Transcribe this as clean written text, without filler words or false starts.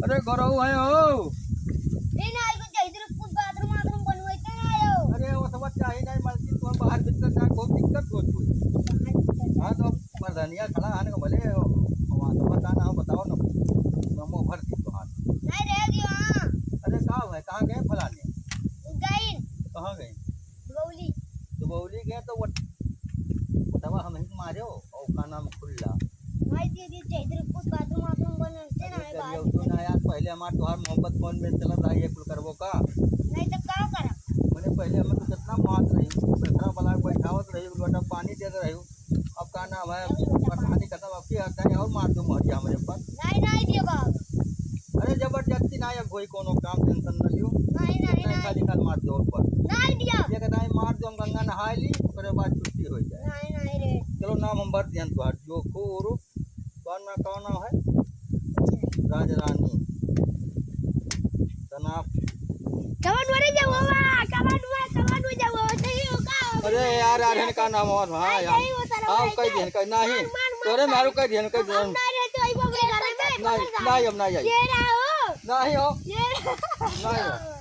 अरे गौरव है हो। नहीं आई को चाहिए कुछ बाथरूम बाथरूम बनवाई तो ना आयो। अरे वो समझ चाहिए नहीं मर्जी तो बाहर भीतर जा बहुत दिक्कत हो रही। हाँ तो मर्दानिया खड़ा आने को भले वहाँ तो बताना हो बताओ ना नमो भर दी तो हाथ। नहीं रह गया हां। अरे कहाँ है कहाँ गए फलाने? गई कहाँ गए? बौली दुबौली गए तो वो दवा हम ही मारे हो और का नाम खुल्ला। भाई दीदी चाहिए कुछ बाथरूम बाथरूम बनवाते ना है बाहर तो ना यार पहले हमारे तुहार मोहब्बत कौन में चला था ये कुल करबो का नहीं तो क्या करा मैंने पहले हमें तो कितना मात रही पैसा वाला बैठावत रही लोटा पानी देते रही। अब का नाम है परेशानी खत्म अब की हटा है और मार दो मरिया हमारे पास। नहीं दियो बाबा अरे जबरदस्ती ना अब कोई कोनो काम टेंशन न लियो नहीं खाली खाली मार दो ऊपर नहीं दिया ये कहता है मार दो हम गंगा नहा ली उसके बाद छुट्टी हो जाए। नहीं रे चलो नाम हम भर दिया तुहार जो को कौन नाम है राजरानी तनाफ। कवन मरे जाओ बाबा कवन में जाओ सही होगा। अरे यार यार का नाम और हां यार हां कह दिहन कह नहीं तोरे मारू कह दिहन नहीं रे तो आई बाबरे घर में नहीं अब नहीं आई ये रहा हो नहीं हो ये नहीं हो।